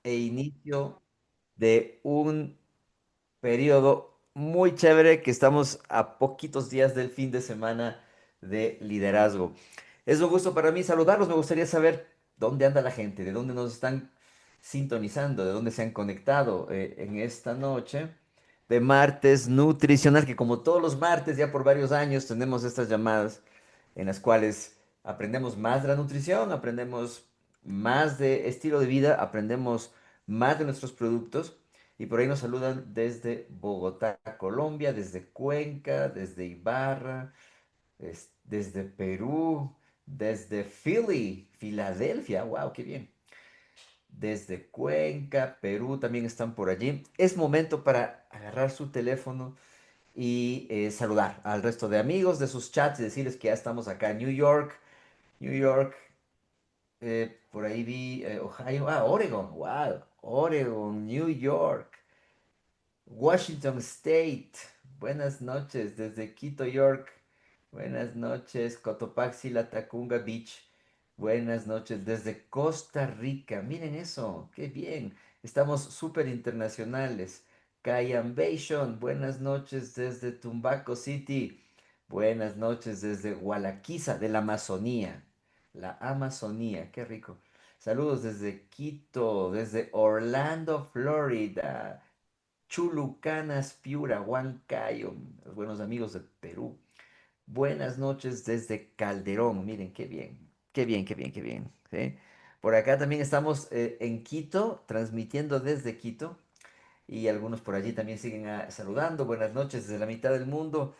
e inicio de un periodo muy chévere que estamos a poquitos días del fin de semana de liderazgo. Es un gusto para mí saludarlos. Me gustaría saber dónde anda la gente, de dónde nos están sintonizando, de dónde se han conectado en esta noche de martes nutricional, que como todos los martes, ya por varios años, tenemos estas llamadas en las cuales aprendemos más de la nutrición, aprendemos más de estilo de vida, aprendemos más de nuestros productos. Y por ahí nos saludan desde Bogotá, Colombia, desde Cuenca, desde Ibarra, desde Perú, desde Philly, Filadelfia, wow, qué bien. Desde Cuenca, Perú también están por allí. Es momento para agarrar su teléfono y saludar al resto de amigos de sus chats y decirles que ya estamos acá en New York, New York, por ahí vi Ohio, Oregon, wow, Oregon, New York. Washington State, buenas noches desde Quito, York. Buenas noches, Cotopaxi, Latacunga Beach. Buenas noches desde Costa Rica. Miren eso, qué bien. Estamos súper internacionales. Cayambation, buenas noches desde Tumbaco City. Buenas noches desde Gualaquiza, de la Amazonía. La Amazonía, qué rico. Saludos desde Quito, desde Orlando, Florida. Chulucanas, Piura, Huancayo, los buenos amigos de Perú. Buenas noches desde Calderón. Miren, qué bien, qué bien, qué bien, qué bien. ¿Sí? Por acá también estamos en Quito, transmitiendo desde Quito. Y algunos por allí también siguen saludando. Buenas noches desde la mitad del mundo.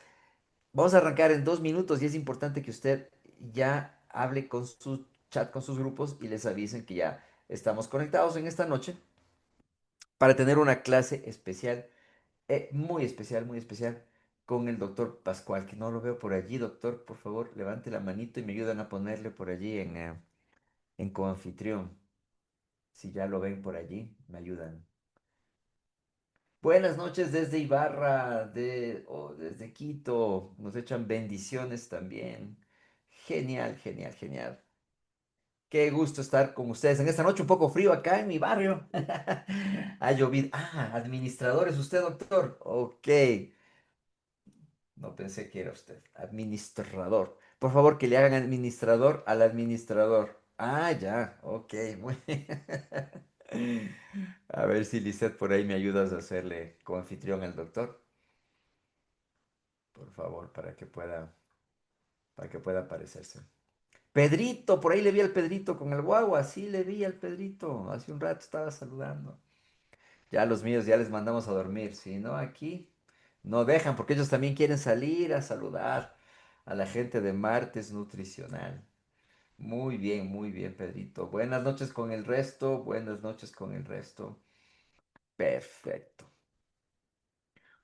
Vamos a arrancar en 2 minutos y es importante que usted ya hable con su chat, con sus grupos y les avisen que ya estamos conectados en esta noche para tener una clase especial muy especial con el doctor Pascual, que no lo veo por allí. Doctor, por favor, levante la manito y me ayudan a ponerle por allí en coanfitrión. Si ya lo ven por allí, me ayudan. Buenas noches desde Ibarra, desde Quito. Nos echan bendiciones también. Genial, genial, genial. Qué gusto estar con ustedes en esta noche, un poco frío acá en mi barrio. Ha llovido. Ah, administrador, ¿es usted, doctor? Ok. No pensé que era usted. Administrador. Por favor, que le hagan administrador al administrador. Ah, ya. Ok, muy bien. A ver si Lisette por ahí me ayudas a hacerle anfitrión al doctor. Por favor, para que pueda aparecerse. Pedrito, por ahí le vi al Pedrito con el guagua. Sí, le vi al Pedrito. Hace un rato estaba saludando. Ya los míos ya les mandamos a dormir. Si no, aquí no dejan porque ellos también quieren salir a saludar a la gente de Martes Nutricional. Muy bien, Pedrito. Buenas noches con el resto. Buenas noches con el resto. Perfecto.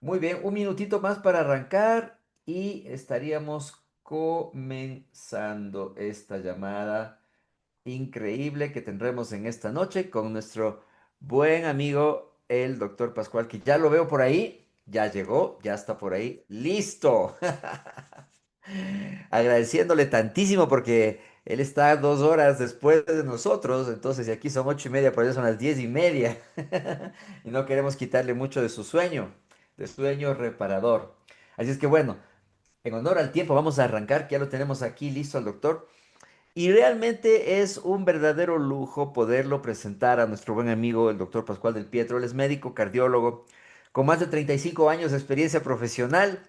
Muy bien, un minutito más para arrancar y estaríamos comenzando esta llamada increíble que tendremos en esta noche con nuestro buen amigo, el doctor Pascual, que ya lo veo por ahí, ya llegó, ya está por ahí, listo. Agradeciéndole tantísimo porque él está 2 horas después de nosotros, entonces y aquí son 8:30, por eso son las 10:30. Y no queremos quitarle mucho de sueño reparador. Así es que bueno, en honor al tiempo vamos a arrancar, que ya lo tenemos aquí listo al doctor. Y realmente es un verdadero lujo poderlo presentar a nuestro buen amigo, el doctor Pascual del Pietro. Él es médico, cardiólogo, con más de 35 años de experiencia profesional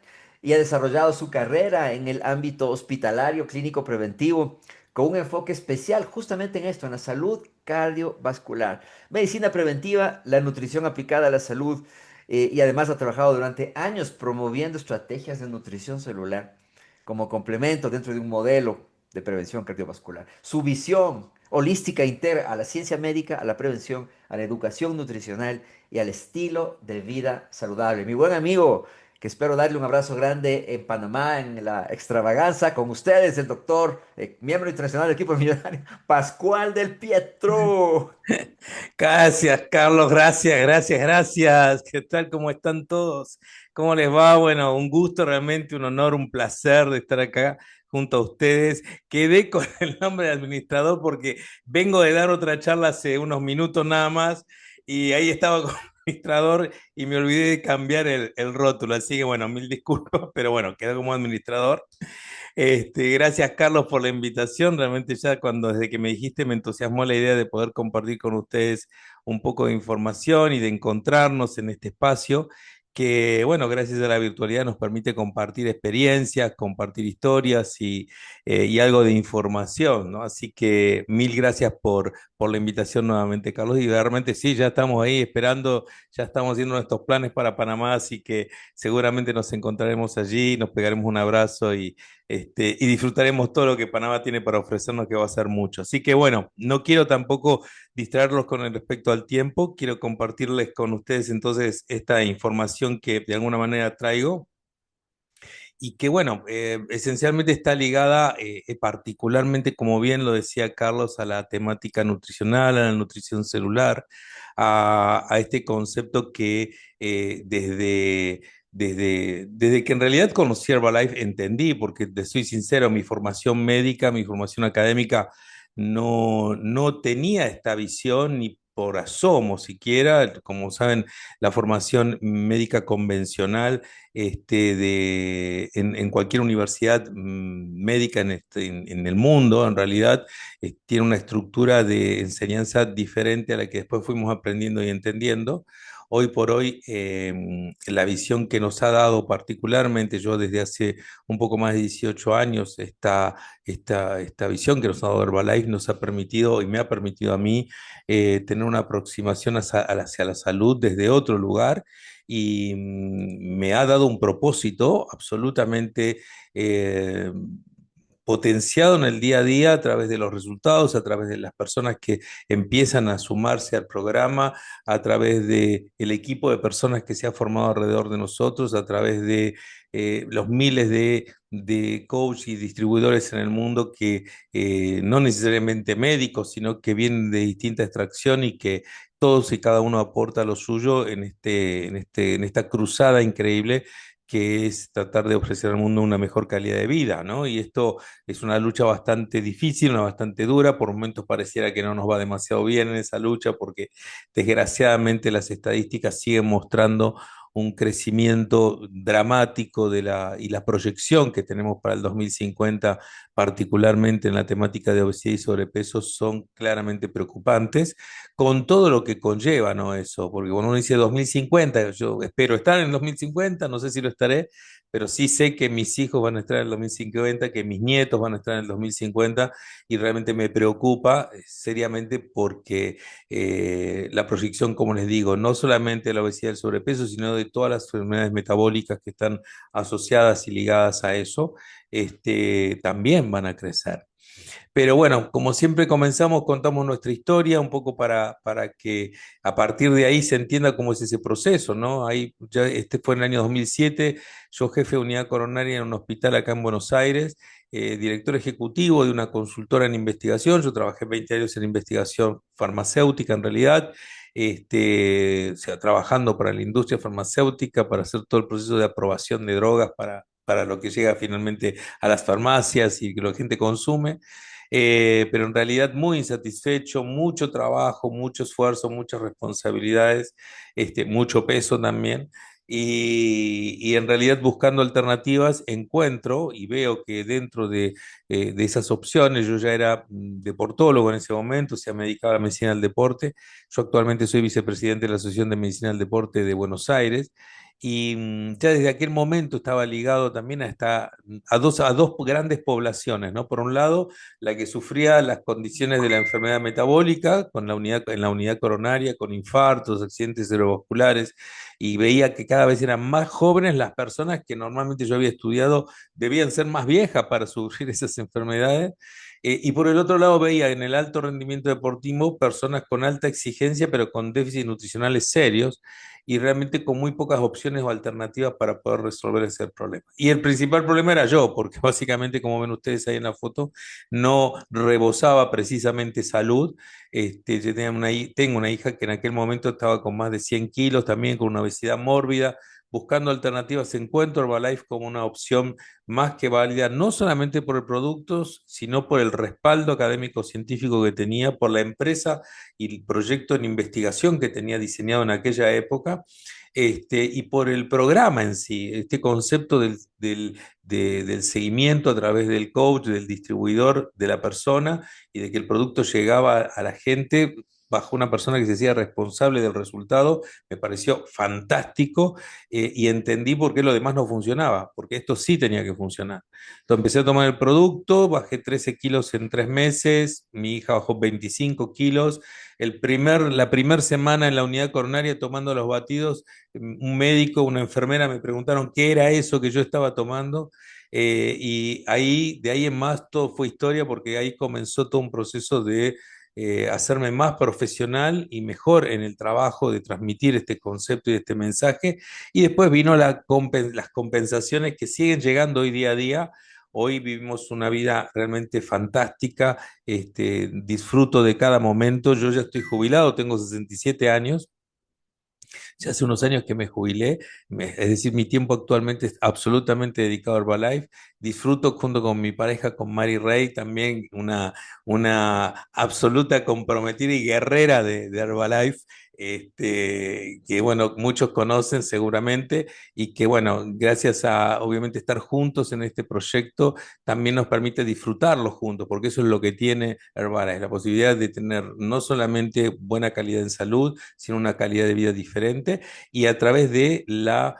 y ha desarrollado su carrera en el ámbito hospitalario, clínico preventivo, con un enfoque especial justamente en esto, en la salud cardiovascular, medicina preventiva, la nutrición aplicada a la salud, y además ha trabajado durante años promoviendo estrategias de nutrición celular como complemento dentro de un modelo de prevención cardiovascular. Su visión holística integra a la ciencia médica, a la prevención, a la educación nutricional y al estilo de vida saludable. Mi buen amigo, que espero darle un abrazo grande en Panamá, en la extravaganza, con ustedes, el doctor, miembro internacional del equipo millonario, Pascual del Pietro. Gracias, Carlos, gracias, gracias, gracias. ¿Qué tal? ¿Cómo están todos? ¿Cómo les va? Bueno, un gusto, realmente un honor, un placer de estar acá junto a ustedes. Quedé con el nombre de administrador porque vengo de dar otra charla hace unos minutos nada más y ahí estaba como administrador y me olvidé de cambiar el rótulo. Así que bueno, mil disculpas, pero bueno, quedó como administrador. Gracias, Carlos, por la invitación. Realmente ya cuando desde que me dijiste me entusiasmó la idea de poder compartir con ustedes un poco de información y de encontrarnos en este espacio que, bueno, gracias a la virtualidad nos permite compartir experiencias, compartir historias y algo de información, ¿no? Así que mil gracias por la invitación nuevamente, Carlos. Y realmente sí, ya estamos ahí esperando, ya estamos haciendo nuestros planes para Panamá, así que seguramente nos encontraremos allí, nos pegaremos un abrazo y disfrutaremos todo lo que Panamá tiene para ofrecernos, que va a ser mucho. Así que bueno, no quiero tampoco distraerlos con el respecto al tiempo, quiero compartirles con ustedes entonces esta información que de alguna manera traigo y que bueno, esencialmente está ligada particularmente, como bien lo decía Carlos, a la temática nutricional, a la nutrición celular, a este concepto que desde que en realidad conocí Herbalife entendí, porque te soy sincero, mi formación médica, mi formación académica no tenía esta visión ni por asomo siquiera. Como saben, la formación médica convencional en cualquier universidad médica en el mundo, en realidad, tiene una estructura de enseñanza diferente a la que después fuimos aprendiendo y entendiendo. Hoy por hoy, la visión que nos ha dado particularmente yo desde hace un poco más de 18 años, esta visión que nos ha dado Herbalife nos ha permitido y me ha permitido a mí tener una aproximación hacia la salud desde otro lugar y me ha dado un propósito absolutamente eh, potenciado en el día a día a través de los resultados, a través de las personas que empiezan a sumarse al programa, a través del equipo de personas que se ha formado alrededor de nosotros, a través de los miles de coaches y distribuidores en el mundo que no necesariamente médicos, sino que vienen de distinta extracción y que todos y cada uno aporta lo suyo en esta cruzada increíble que es tratar de ofrecer al mundo una mejor calidad de vida, ¿no? Y esto es una lucha bastante difícil, una bastante dura, por momentos pareciera que no nos va demasiado bien en esa lucha porque desgraciadamente las estadísticas siguen mostrando un crecimiento dramático y la proyección que tenemos para el 2050, particularmente en la temática de obesidad y sobrepeso, son claramente preocupantes con todo lo que conlleva, ¿no? Eso, porque cuando uno dice 2050, yo espero estar en el 2050, no sé si lo estaré, pero sí sé que mis hijos van a estar en el 2050, que mis nietos van a estar en el 2050 y realmente me preocupa seriamente porque la proyección, como les digo, no solamente de la obesidad y el sobrepeso, sino de todas las enfermedades metabólicas que están asociadas y ligadas a eso, también van a crecer. Pero bueno, como siempre comenzamos, contamos nuestra historia un poco para que a partir de ahí se entienda cómo es ese proceso, ¿no? Ahí ya, este fue en el año 2007, yo jefe de unidad coronaria en un hospital acá en Buenos Aires, director ejecutivo de una consultora en investigación, yo trabajé 20 años en investigación farmacéutica en realidad. O sea, trabajando para la industria farmacéutica, para hacer todo el proceso de aprobación de drogas para lo que llega finalmente a las farmacias y que la gente consume, pero en realidad muy insatisfecho, mucho trabajo, mucho esfuerzo, muchas responsabilidades, mucho peso también. Y en realidad buscando alternativas encuentro y veo que dentro de esas opciones, yo ya era deportólogo en ese momento, o sea, me dedicaba a la medicina del deporte. Yo actualmente soy vicepresidente de la Asociación de Medicina del Deporte de Buenos Aires y ya desde aquel momento estaba ligado también a dos grandes poblaciones, ¿no? Por un lado, la que sufría las condiciones de la enfermedad metabólica en la unidad coronaria, con infartos, accidentes cerebrovasculares, y veía que cada vez eran más jóvenes las personas que normalmente yo había estudiado, debían ser más viejas para sufrir esas enfermedades. Y por el otro lado veía en el alto rendimiento deportivo personas con alta exigencia, pero con déficits nutricionales serios y realmente con muy pocas opciones o alternativas para poder resolver ese problema. Y el principal problema era yo, porque básicamente, como ven ustedes ahí en la foto, no rebosaba precisamente salud. Yo tengo una hija que en aquel momento estaba con más de 100 kilos, también con una obesidad mórbida, buscando alternativas, encuentro Herbalife como una opción más que válida, no solamente por el producto, sino por el respaldo académico científico que tenía, por la empresa y el proyecto en investigación que tenía diseñado en aquella época, y por el programa en sí, este concepto del seguimiento a través del coach, del distribuidor, de la persona y de que el producto llegaba a la gente bajo una persona que se hacía responsable del resultado, me pareció fantástico, y entendí por qué lo demás no funcionaba, porque esto sí tenía que funcionar. Entonces empecé a tomar el producto, bajé 13 kilos en 3 meses, mi hija bajó 25 kilos. La primera semana en la unidad coronaria tomando los batidos, un médico, una enfermera me preguntaron qué era eso que yo estaba tomando. Y ahí, de ahí en más, todo fue historia porque ahí comenzó todo un proceso de hacerme más profesional y mejor en el trabajo de transmitir este concepto y este mensaje. Y después vino las compensaciones que siguen llegando hoy día a día. Hoy vivimos una vida realmente fantástica, disfruto de cada momento. Yo ya estoy jubilado, tengo 67 años, ya hace unos años que me jubilé, es decir, mi tiempo actualmente es absolutamente dedicado a Herbalife. Disfruto junto con mi pareja, con Mary Ray, también una absoluta comprometida y guerrera de Herbalife, que bueno, muchos conocen seguramente y que bueno, gracias a obviamente estar juntos en este proyecto, también nos permite disfrutarlo juntos, porque eso es lo que tiene Herbalife, la posibilidad de tener no solamente buena calidad en salud, sino una calidad de vida diferente y a través de la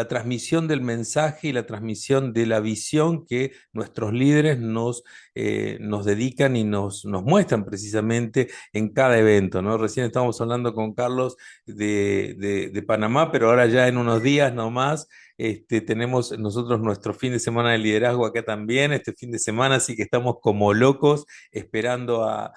transmisión del mensaje y la transmisión de la visión que nuestros líderes nos dedican y nos muestran precisamente en cada evento, ¿no? Recién estábamos hablando con Carlos de Panamá, pero ahora ya en unos días nomás tenemos nosotros nuestro fin de semana de liderazgo acá también, este fin de semana, así que estamos como locos esperando a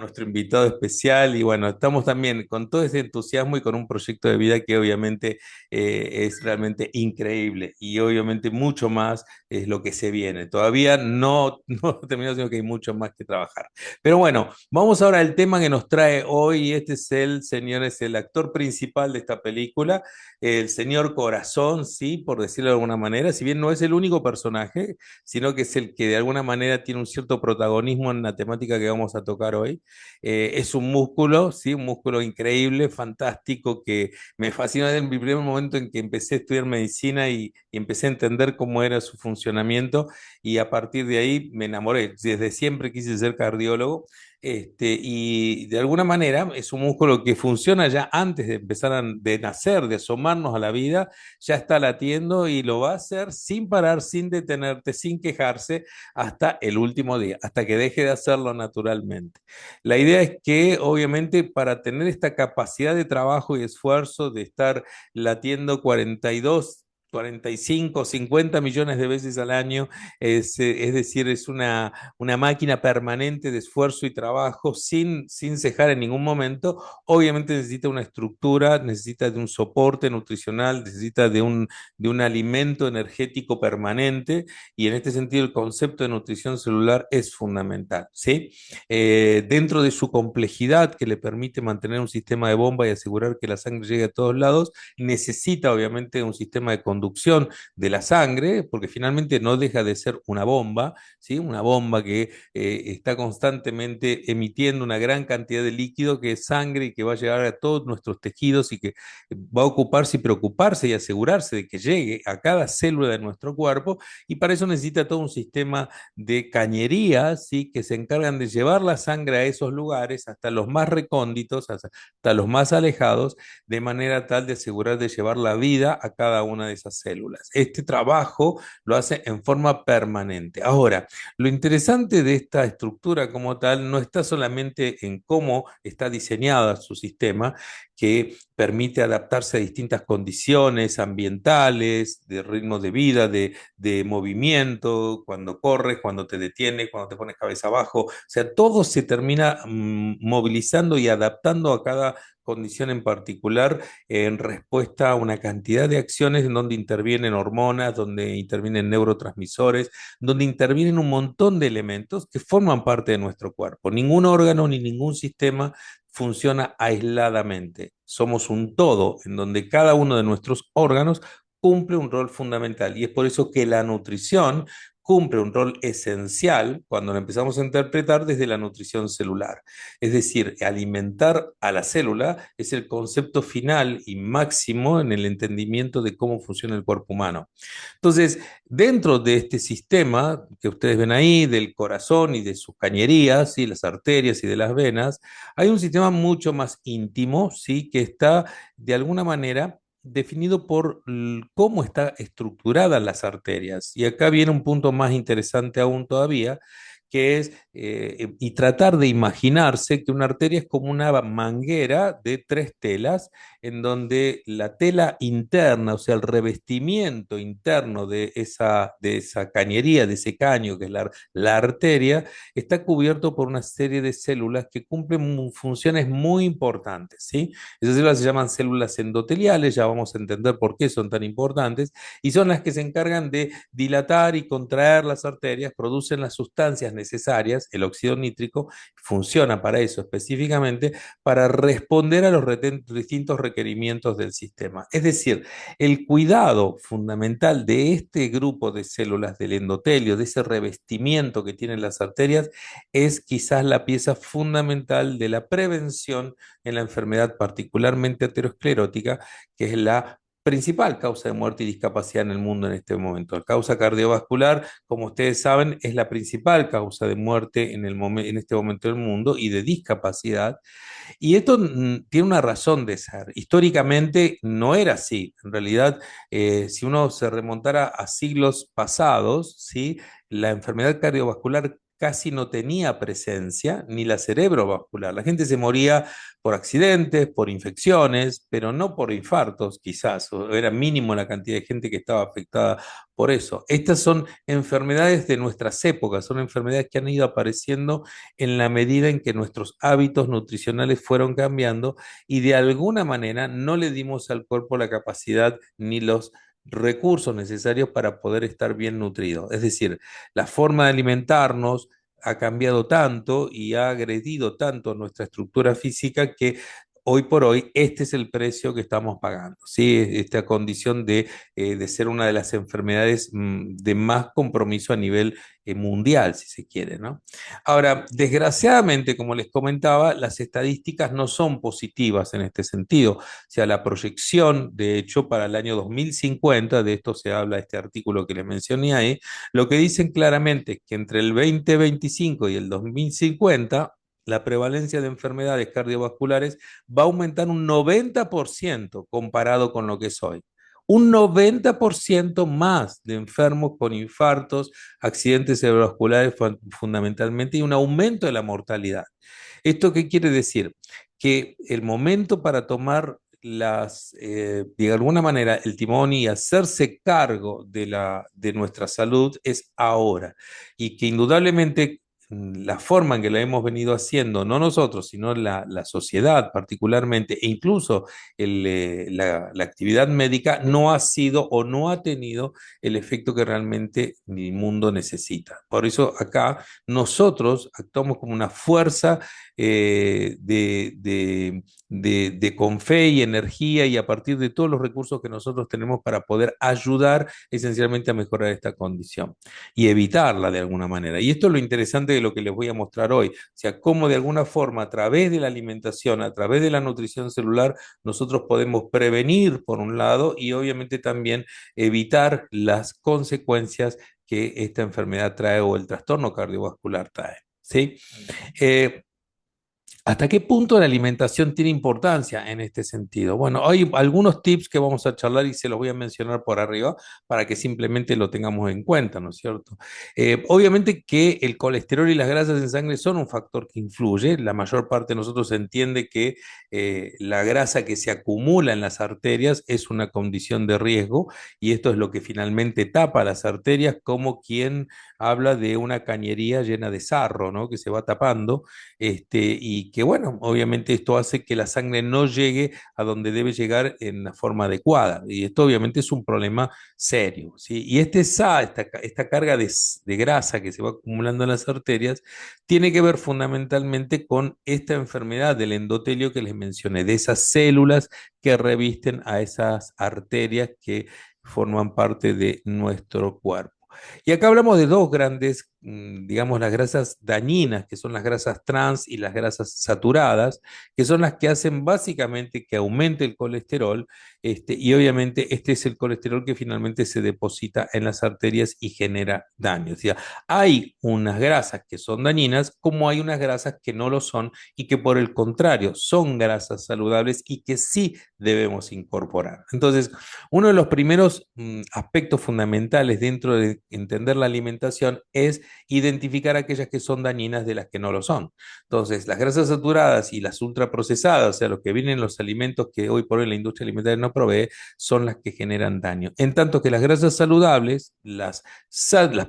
nuestro invitado especial y bueno, estamos también con todo ese entusiasmo y con un proyecto de vida que obviamente es realmente increíble y obviamente mucho más es lo que se viene. Todavía no terminado, sino que hay mucho más que trabajar. Pero bueno, vamos ahora al tema que nos trae hoy. Este es el señor, es el actor principal de esta película, el señor Corazón, sí, por decirlo de alguna manera, si bien no es el único personaje, sino que es el que de alguna manera tiene un cierto protagonismo en la temática que vamos a tocar hoy. Es un músculo, sí, un músculo increíble, fantástico, que me fascinó desde el primer momento en que empecé a estudiar medicina y empecé a entender cómo era su funcionamiento y a partir de ahí me enamoré. Desde siempre quise ser cardiólogo. Y de alguna manera es un músculo que funciona ya antes de empezar de nacer, de asomarnos a la vida, ya está latiendo y lo va a hacer sin parar, sin detenerte, sin quejarse, hasta el último día, hasta que deje de hacerlo naturalmente. La idea es que, obviamente, para tener esta capacidad de trabajo y esfuerzo de estar latiendo 42, 45, 50 millones de veces al año, es decir, es una máquina permanente de esfuerzo y trabajo sin cejar en ningún momento. Obviamente necesita una estructura, necesita de un soporte nutricional, necesita de un alimento energético permanente y en este sentido el concepto de nutrición celular es fundamental, ¿sí? Dentro de su complejidad que le permite mantener un sistema de bomba y asegurar que la sangre llegue a todos lados, necesita obviamente un sistema de conducción de la sangre, porque finalmente no deja de ser una bomba, ¿sí? Una bomba que está constantemente emitiendo una gran cantidad de líquido que es sangre y que va a llegar a todos nuestros tejidos y que va a ocuparse y preocuparse y asegurarse de que llegue a cada célula de nuestro cuerpo y para eso necesita todo un sistema de cañerías, ¿sí? Que se encargan de llevar la sangre a esos lugares, hasta los más recónditos, hasta los más alejados, de manera tal de asegurar de llevar la vida a cada una de esas células. Este trabajo lo hace en forma permanente. Ahora, lo interesante de esta estructura como tal no está solamente en cómo está diseñada su sistema, que permite adaptarse a distintas condiciones ambientales, de ritmo de vida, de movimiento, cuando corres, cuando te detienes, cuando te pones cabeza abajo. O sea, todo se termina movilizando y adaptando a cada condición en particular en respuesta a una cantidad de acciones en donde intervienen hormonas, donde intervienen neurotransmisores, donde intervienen un montón de elementos que forman parte de nuestro cuerpo. Ningún órgano ni ningún sistema funciona aisladamente. Somos un todo en donde cada uno de nuestros órganos cumple un rol fundamental y es por eso que la nutrición cumple un rol esencial cuando lo empezamos a interpretar desde la nutrición celular. Es decir, alimentar a la célula es el concepto final y máximo en el entendimiento de cómo funciona el cuerpo humano. Entonces, dentro de este sistema que ustedes ven ahí, del corazón y de sus cañerías, ¿sí? Las arterias y de las venas, hay un sistema mucho más íntimo, ¿sí? Que está de alguna manera definido por cómo está estructuradas las arterias. Y acá viene un punto más interesante aún todavía, que es y tratar de imaginarse que una arteria es como una manguera de tres telas, en donde la tela interna, o sea, el revestimiento interno de esa cañería, de ese caño que es la arteria, está cubierto por una serie de células que cumplen funciones muy importantes, ¿sí? Esas células se llaman células endoteliales, ya vamos a entender por qué son tan importantes, y son las que se encargan de dilatar y contraer las arterias, producen las sustancias necesarias, el óxido nítrico funciona para eso específicamente, para responder a los distintos requerimientos del sistema. Es decir, el cuidado fundamental de este grupo de células del endotelio, de ese revestimiento que tienen las arterias, es quizás la pieza fundamental de la prevención en la enfermedad particularmente aterosclerótica, que es la principal causa de muerte y discapacidad en el mundo en este momento. La causa cardiovascular, como ustedes saben, es la principal causa de muerte en este momento del mundo y de discapacidad. Y esto tiene una razón de ser. Históricamente no era así. En realidad, si uno se remontara a siglos pasados, ¿sí? La enfermedad cardiovascular casi no tenía presencia, ni la cerebrovascular. La gente se moría por accidentes, por infecciones, pero no por infartos, quizás, o era mínimo la cantidad de gente que estaba afectada por eso. Estas son enfermedades de nuestras épocas, son enfermedades que han ido apareciendo en la medida en que nuestros hábitos nutricionales fueron cambiando y de alguna manera no le dimos al cuerpo la capacidad ni los recursos necesarios para poder estar bien nutrido. Es decir, la forma de alimentarnos ha cambiado tanto y ha agredido tanto nuestra estructura física que hoy por hoy este es el precio que estamos pagando, ¿sí? Esta condición de ser una de las enfermedades de más compromiso a nivel mundial, si se quiere, ¿no? Ahora, desgraciadamente, como les comentaba, las estadísticas no son positivas en este sentido. O sea, la proyección, de hecho, para el año 2050, de esto se habla este artículo que les mencioné ahí, lo que dicen claramente es que entre el 2025 y el 2050, la prevalencia de enfermedades cardiovasculares va a aumentar un 90% comparado con lo que es hoy. Un 90% más de enfermos con infartos, accidentes cerebrovasculares fundamentalmente y un aumento de la mortalidad. ¿Esto qué quiere decir? Que el momento para tomar de alguna manera, el timón y hacerse cargo de nuestra salud es ahora. Y que indudablemente la forma en que la hemos venido haciendo, no nosotros, sino la sociedad particularmente, e incluso la actividad médica, no ha sido o no ha tenido el efecto que realmente el mundo necesita. Por eso acá nosotros actuamos como una fuerza con fe y energía y a partir de todos los recursos que nosotros tenemos para poder ayudar esencialmente a mejorar esta condición y evitarla de alguna manera. Y esto es lo interesante de lo que les voy a mostrar hoy, o sea, cómo de alguna forma a través de la alimentación, a través de la nutrición celular, nosotros podemos prevenir por un lado y obviamente también evitar las consecuencias que esta enfermedad trae o el trastorno cardiovascular trae. ¿Sí? Eh, ¿Hasta qué punto la alimentación tiene importancia en este sentido? Bueno, hay algunos tips que vamos a charlar y se los voy a mencionar por arriba para que simplemente lo tengamos en cuenta, ¿no es cierto? Obviamente que el colesterol y las grasas en sangre son un factor que influye. La mayor parte de nosotros entiende que la grasa que se acumula en las arterias es una condición de riesgo y esto es lo que finalmente tapa las arterias, como quien habla de una cañería llena de sarro, ¿no? Que se va tapando y que bueno, obviamente esto hace que la sangre no llegue a donde debe llegar en la forma adecuada. Y esto obviamente es un problema serio, ¿sí? Y esta carga de grasa que se va acumulando en las arterias tiene que ver fundamentalmente con esta enfermedad del endotelio que les mencioné, de esas células que revisten a esas arterias que forman parte de nuestro cuerpo. Y acá hablamos de dos grandes, digamos, las grasas dañinas, que son las grasas trans y las grasas saturadas, que son las que hacen básicamente que aumente el colesterol, y obviamente este es el colesterol que finalmente se deposita en las arterias y genera daño. O sea, hay unas grasas que son dañinas, como hay unas grasas que no lo son y que por el contrario son grasas saludables y que sí debemos incorporar. Entonces, uno de los primeros aspectos fundamentales dentro de entender la alimentación es identificar aquellas que son dañinas de las que no lo son. Entonces, las grasas saturadas y las ultraprocesadas, o sea, lo que vienen en los alimentos que hoy por hoy la industria alimentaria no provee, son las que generan daño. En tanto que las grasas saludables, las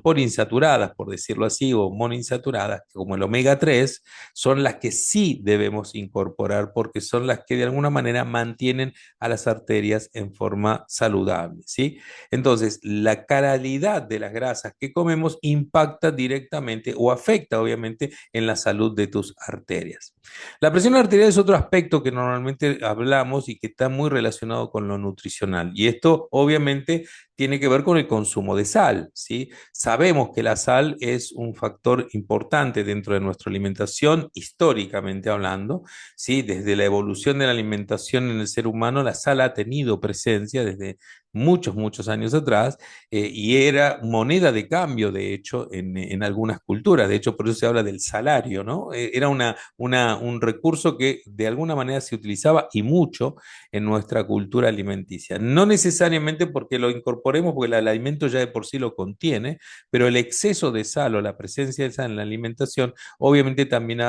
poliinsaturadas, por decirlo así, o monoinsaturadas, como el omega 3, son las que sí debemos incorporar porque son las que de alguna manera mantienen a las arterias en forma saludable, ¿sí? Entonces, la calidad de las grasas que comemos impacta directamente o afecta, obviamente, en la salud de tus arterias. La presión arterial es otro aspecto que normalmente hablamos y que está muy relacionado con lo nutricional. Y esto, obviamente, tiene que ver con el consumo de sal, ¿sí? Sabemos que la sal es un factor importante dentro de nuestra alimentación, históricamente hablando, ¿sí? Desde la evolución de la alimentación en el ser humano, la sal ha tenido presencia desde muchos, muchos años atrás, y era moneda de cambio, de hecho, en algunas culturas. De hecho, por eso se habla del salario, ¿no? Era un recurso que de alguna manera se utilizaba y mucho en nuestra cultura alimenticia. No necesariamente porque lo incorporemos, porque el alimento ya de por sí lo contiene, pero el exceso de sal o la presencia de sal en la alimentación obviamente también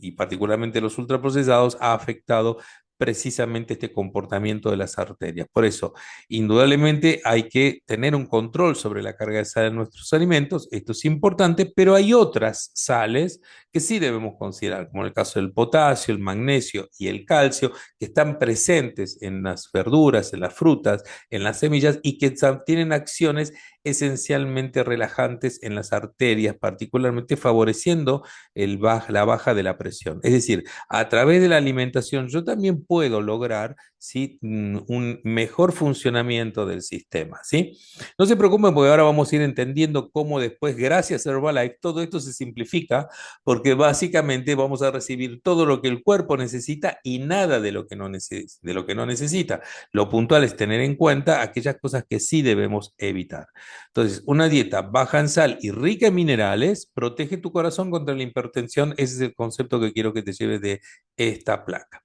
y particularmente los ultraprocesados, ha afectado precisamente este comportamiento de las arterias. Por eso, indudablemente hay que tener un control sobre la carga de sal en nuestros alimentos, esto es importante, pero hay otras sales que sí debemos considerar, como el caso del potasio, el magnesio y el calcio, que están presentes en las verduras, en las frutas, en las semillas y que tienen acciones esencialmente relajantes en las arterias, particularmente favoreciendo la baja de la presión. Es decir, a través de la alimentación yo también puedo lograr, ¿sí? Un mejor funcionamiento del sistema, ¿sí? No se preocupen porque ahora vamos a ir entendiendo cómo después, gracias a Herbalife, todo esto se simplifica porque básicamente vamos a recibir todo lo que el cuerpo necesita y nada de lo que no necesita. Lo puntual es tener en cuenta aquellas cosas que sí debemos evitar. Entonces, una dieta baja en sal y rica en minerales protege tu corazón contra la hipertensión. Ese es el concepto que quiero que te lleves de esta placa.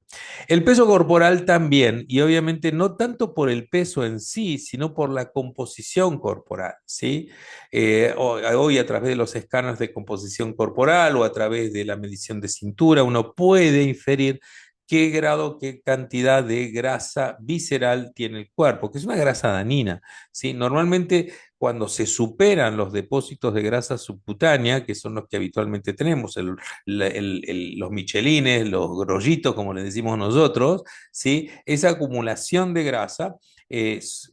El peso corporal también, y obviamente no tanto por el peso en sí, sino por la composición corporal, ¿sí? Hoy a través de los escáneres de composición corporal o a través de la medición de cintura, uno puede inferir qué grado, qué cantidad de grasa visceral tiene el cuerpo, que es una grasa dañina, ¿sí? Normalmente cuando se superan los depósitos de grasa subcutánea, que son los que habitualmente tenemos, los michelines, los grollitos, como les decimos nosotros, ¿sí? Esa acumulación de grasa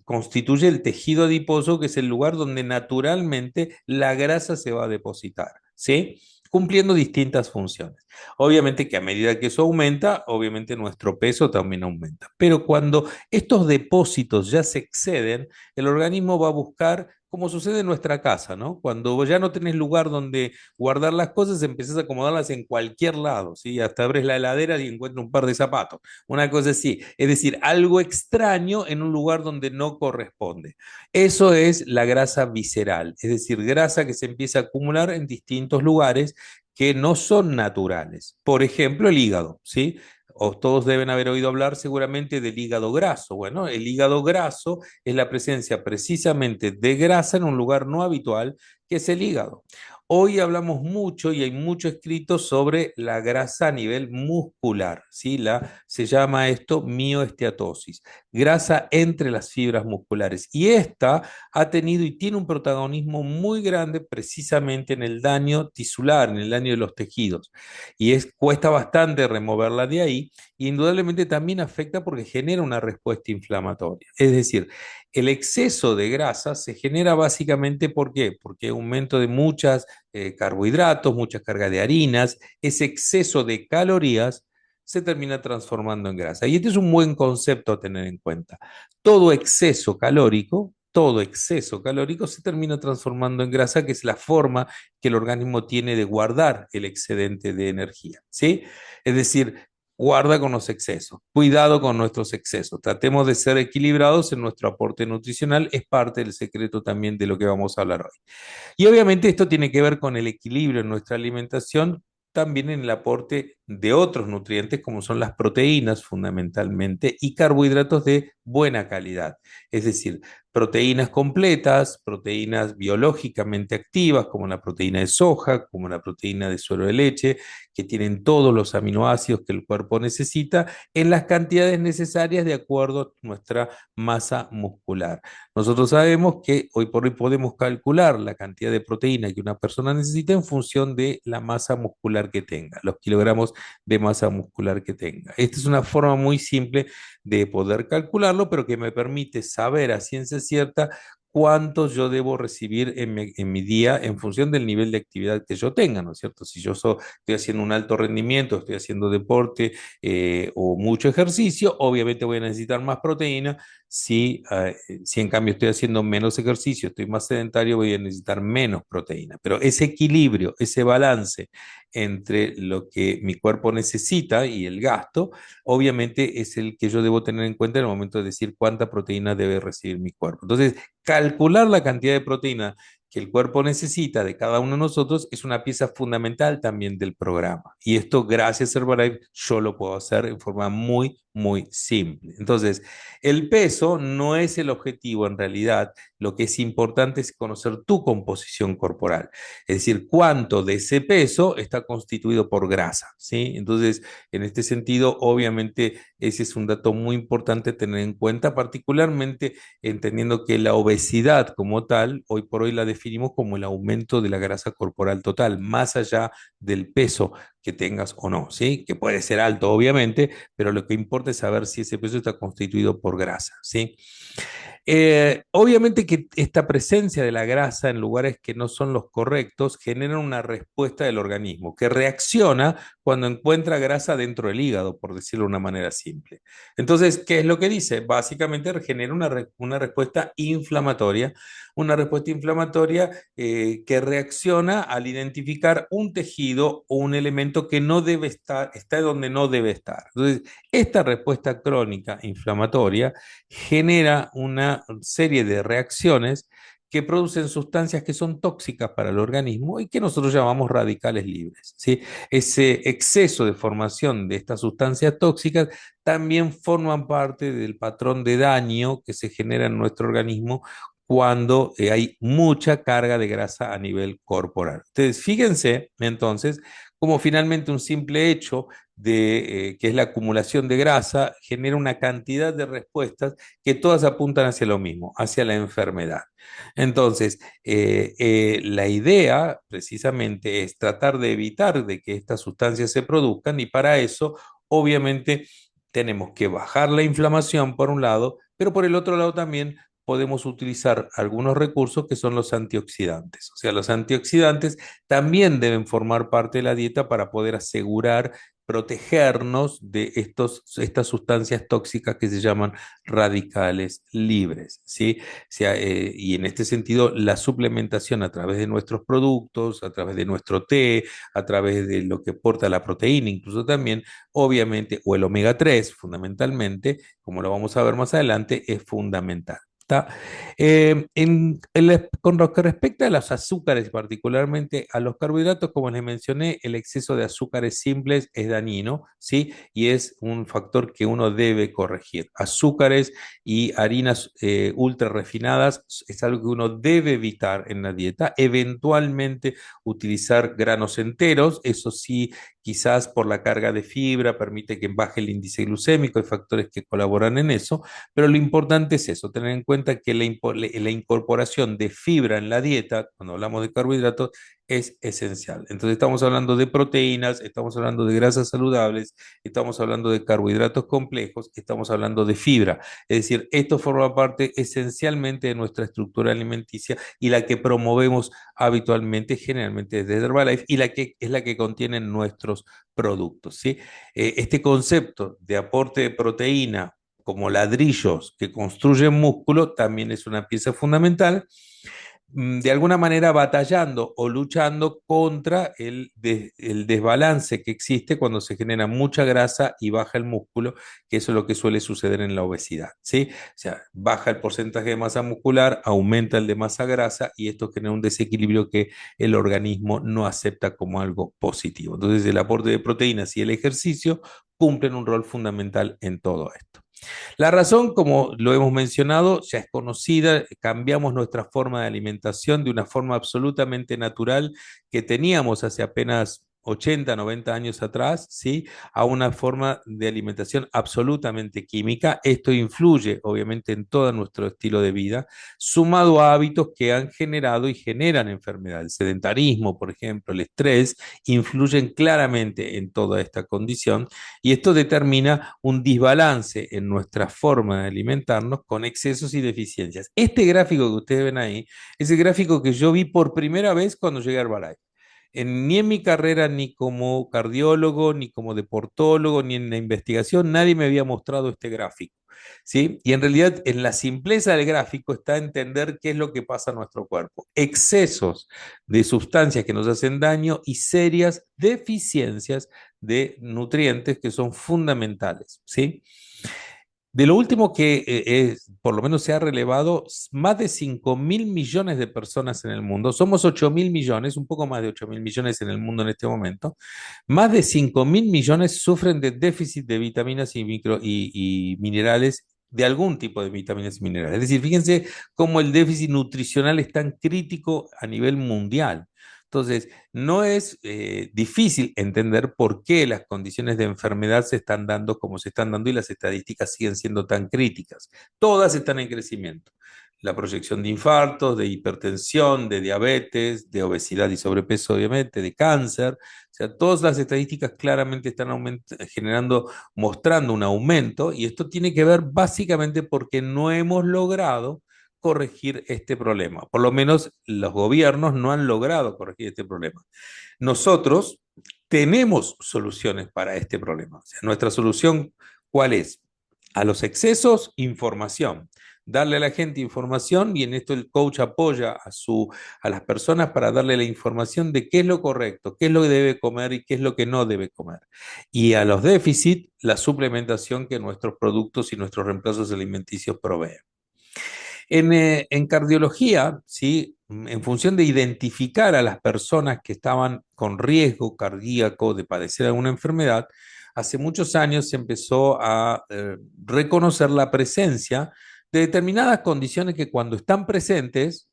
constituye el tejido adiposo, que es el lugar donde naturalmente la grasa se va a depositar, ¿sí? Cumpliendo distintas funciones. Obviamente que a medida que eso aumenta, obviamente nuestro peso también aumenta. Pero cuando estos depósitos ya se exceden, el organismo va a buscar, como sucede en nuestra casa, ¿no? Cuando ya no tenés lugar donde guardar las cosas, empezás a acomodarlas en cualquier lado, ¿sí? Hasta abres la heladera y encuentras un par de zapatos, una cosa así. Es decir, algo extraño en un lugar donde no corresponde. Eso es la grasa visceral, es decir, grasa que se empieza a acumular en distintos lugares que no son naturales. Por ejemplo, el hígado, ¿sí? O todos deben haber oído hablar seguramente del hígado graso. Bueno, el hígado graso es la presencia precisamente de grasa en un lugar no habitual, que es el hígado. Hoy hablamos mucho y hay mucho escrito sobre la grasa a nivel muscular, ¿sí? Se llama esto mioesteatosis, grasa entre las fibras musculares. Y esta ha tenido y tiene un protagonismo muy grande precisamente en el daño tisular, en el daño de los tejidos. Cuesta bastante removerla de ahí y indudablemente también afecta porque genera una respuesta inflamatoria. Es decir, el exceso de grasa se genera básicamente ¿por qué? Porque aumento de muchas carbohidratos, mucha carga de harinas, ese exceso de calorías se termina transformando en grasa. Y este es un buen concepto a tener en cuenta. Todo exceso calórico se termina transformando en grasa, que es la forma que el organismo tiene de guardar el excedente de energía, ¿sí? Es decir, guarda con los excesos, cuidado con nuestros excesos, tratemos de ser equilibrados en nuestro aporte nutricional, es parte del secreto también de lo que vamos a hablar hoy. Y obviamente esto tiene que ver con el equilibrio en nuestra alimentación, también en el aporte de otros nutrientes como son las proteínas fundamentalmente y carbohidratos de buena calidad. Es decir, proteínas completas, proteínas biológicamente activas como la proteína de soja, como la proteína de suero de leche, que tienen todos los aminoácidos que el cuerpo necesita en las cantidades necesarias de acuerdo a nuestra masa muscular. Nosotros sabemos que hoy por hoy podemos calcular la cantidad de proteína que una persona necesita en función de la masa muscular que tenga, los kilogramos de masa muscular que tenga. Esta es una forma muy simple de poder calcularlo, pero que me permite saber a ciencia cierta cuánto yo debo recibir en mi día en función del nivel de actividad que yo tenga, ¿no es cierto? Si estoy haciendo un alto rendimiento, estoy haciendo deporte o mucho ejercicio, obviamente voy a necesitar más proteína. Si en cambio estoy haciendo menos ejercicio, estoy más sedentario, voy a necesitar menos proteína. Pero ese equilibrio, ese balance entre lo que mi cuerpo necesita y el gasto, obviamente es el que yo debo tener en cuenta en el momento de decir cuánta proteína debe recibir mi cuerpo. Entonces, calcular la cantidad de proteína que el cuerpo necesita de cada uno de nosotros es una pieza fundamental también del programa. Y esto, gracias a Herbalife, yo lo puedo hacer en forma muy simple. Entonces, el peso no es el objetivo en realidad. Lo que es importante es conocer tu composición corporal. Es decir, cuánto de ese peso está constituido por grasa, ¿sí? Entonces, en este sentido, obviamente, ese es un dato muy importante tener en cuenta, particularmente entendiendo que la obesidad como tal, hoy por hoy la definimos como el aumento de la grasa corporal total, más allá del peso que tengas o no, ¿sí? Que puede ser alto, obviamente, pero lo que importa es saber si ese peso está constituido por grasa, ¿sí? Obviamente que esta presencia de la grasa en lugares que no son los correctos genera una respuesta del organismo que reacciona cuando encuentra grasa dentro del hígado, por decirlo de una manera simple. Entonces, ¿qué es lo que dice? Básicamente genera una respuesta inflamatoria que reacciona al identificar un tejido o un elemento que no debe estar, está donde no debe estar. Entonces, esta respuesta crónica inflamatoria genera una serie de reacciones que producen sustancias que son tóxicas para el organismo y que nosotros llamamos radicales libres, ¿sí? Ese exceso de formación de estas sustancias tóxicas también forman parte del patrón de daño que se genera en nuestro organismo cuando hay mucha carga de grasa a nivel corporal. Entonces, fíjense entonces cómo finalmente un simple hecho que es la acumulación de grasa genera una cantidad de respuestas que todas apuntan hacia lo mismo, hacia la enfermedad. Entonces, la idea precisamente es tratar de evitar de que estas sustancias se produzcan y para eso, obviamente, tenemos que bajar la inflamación por un lado, pero por el otro lado también podemos utilizar algunos recursos que son los antioxidantes. O sea, los antioxidantes también deben formar parte de la dieta para poder asegurar protegernos de estas sustancias tóxicas que se llaman radicales libres, ¿sí? O sea, y en este sentido, la suplementación a través de nuestros productos, a través de nuestro té, a través de lo que porta la proteína, incluso también, obviamente, o el omega 3 fundamentalmente, como lo vamos a ver más adelante, es fundamental. ¿Está? Con lo que respecta a los azúcares, particularmente a los carbohidratos, como les mencioné, el exceso de azúcares simples es dañino, ¿sí? Y es un factor que uno debe corregir. Azúcares y harinas ultra refinadas es algo que uno debe evitar en la dieta. Eventualmente utilizar granos enteros, eso sí, quizás por la carga de fibra permite que baje el índice glucémico, hay factores que colaboran en eso, pero lo importante es eso, tener en cuenta que la incorporación de fibra en la dieta, cuando hablamos de carbohidratos, es esencial. Entonces estamos hablando de proteínas, estamos hablando de grasas saludables, estamos hablando de carbohidratos complejos, estamos hablando de fibra. Es decir, esto forma parte esencialmente de nuestra estructura alimenticia y la que promovemos habitualmente, generalmente desde Herbalife, y la que es la que contienen nuestros productos, ¿sí? Este concepto de aporte de proteína como ladrillos que construyen músculo también es una pieza fundamental, de alguna manera batallando o luchando contra el desbalance que existe cuando se genera mucha grasa y baja el músculo, que eso es lo que suele suceder en la obesidad, ¿sí? O sea, baja el porcentaje de masa muscular, aumenta el de masa grasa y esto genera un desequilibrio que el organismo no acepta como algo positivo. Entonces, el aporte de proteínas y el ejercicio cumplen un rol fundamental en todo esto. La razón, como lo hemos mencionado, ya es conocida, cambiamos nuestra forma de alimentación de una forma absolutamente natural que teníamos hace apenas 80, 90 años atrás, ¿sí? A una forma de alimentación absolutamente química. Esto influye, obviamente, en todo nuestro estilo de vida, sumado a hábitos que han generado y generan enfermedades. El sedentarismo, por ejemplo, el estrés, influyen claramente en toda esta condición y esto determina un desbalance en nuestra forma de alimentarnos con excesos y deficiencias. Este gráfico que ustedes ven ahí es el gráfico que yo vi por primera vez cuando llegué a Herbalife. Ni en mi carrera, ni como cardiólogo, ni como deportólogo, ni en la investigación, nadie me había mostrado este gráfico. ¿Sí? Y en realidad, en la simpleza del gráfico está entender qué es lo que pasa a nuestro cuerpo. Excesos de sustancias que nos hacen daño y serias deficiencias de nutrientes que son fundamentales, ¿sí? De lo último que por lo menos se ha relevado, más de 5.000 millones de personas en el mundo, somos 8.000 millones, un poco más de 8.000 millones en el mundo en este momento, más de 5.000 millones sufren de déficit de vitaminas y minerales, de algún tipo de vitaminas y minerales. Es decir, fíjense cómo el déficit nutricional es tan crítico a nivel mundial. Entonces, no es difícil entender por qué las condiciones de enfermedad se están dando como se están dando y las estadísticas siguen siendo tan críticas. Todas están en crecimiento. La proyección de infartos, de hipertensión, de diabetes, de obesidad y sobrepeso, obviamente, de cáncer. O sea, todas las estadísticas claramente están generando, mostrando un aumento y esto tiene que ver básicamente porque no hemos logrado corregir este problema. Por lo menos los gobiernos no han logrado corregir este problema. Nosotros tenemos soluciones para este problema. O sea, nuestra solución, ¿cuál es? A los excesos, información. Darle a la gente información y en esto el coach apoya a las personas para darle la información de qué es lo correcto, qué es lo que debe comer y qué es lo que no debe comer. Y a los déficits, la suplementación que nuestros productos y nuestros reemplazos alimenticios proveen. En cardiología, ¿sí? En función de identificar a las personas que estaban con riesgo cardíaco de padecer alguna enfermedad, hace muchos años se empezó a reconocer la presencia de determinadas condiciones que cuando están presentes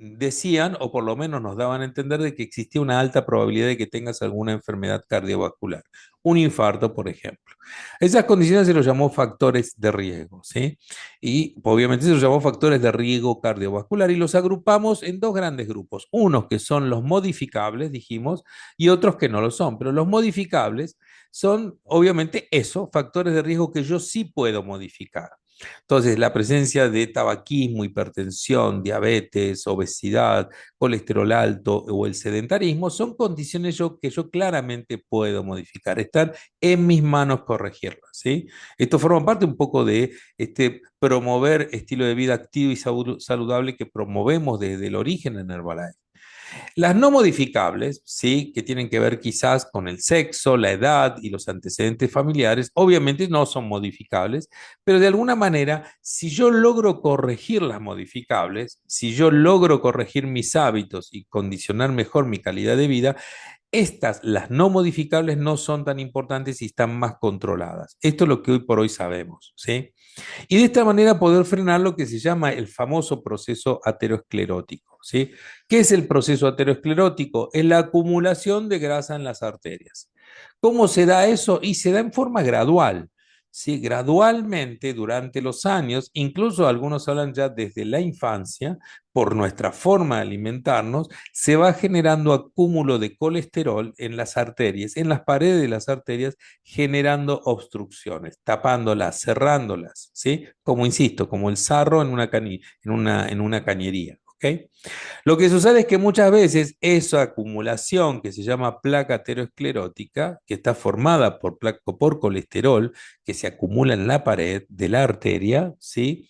decían, o por lo menos nos daban a entender, de que existía una alta probabilidad de que tengas alguna enfermedad cardiovascular, un infarto, por ejemplo. Esas condiciones se los llamó factores de riesgo, ¿sí? Y obviamente se los llamó factores de riesgo cardiovascular y los agrupamos en dos grandes grupos, unos que son los modificables, dijimos, y otros que no lo son, pero los modificables son obviamente eso, factores de riesgo que yo sí puedo modificar. Entonces, la presencia de tabaquismo, hipertensión, diabetes, obesidad, colesterol alto o el sedentarismo son condiciones que yo claramente puedo modificar. Están en mis manos corregirlas, ¿sí? Esto forma parte un poco de promover estilo de vida activo y saludable que promovemos desde el origen en Herbalife. Las no modificables, sí, que tienen que ver quizás con el sexo, la edad y los antecedentes familiares, obviamente no son modificables, pero de alguna manera, si yo logro corregir las modificables, si yo logro corregir mis hábitos y condicionar mejor mi calidad de vida, estas, las no modificables, no son tan importantes y están más controladas. Esto es lo que hoy por hoy sabemos, ¿sí? Y de esta manera poder frenar lo que se llama el famoso proceso aterosclerótico, ¿sí? ¿Qué es el proceso aterosclerótico? Es la acumulación de grasa en las arterias. ¿Cómo se da eso? Y se da en forma gradual. Sí, gradualmente durante los años, incluso algunos hablan ya desde la infancia, por nuestra forma de alimentarnos, se va generando acúmulo de colesterol en las arterias, en las paredes de las arterias, generando obstrucciones, tapándolas, cerrándolas, ¿sí? Como insisto, como el sarro en una cañería, ¿ok? Lo que sucede es que muchas veces esa acumulación que se llama placa aterosclerótica, que está formada por colesterol, que se acumula en la pared de la arteria, ¿sí?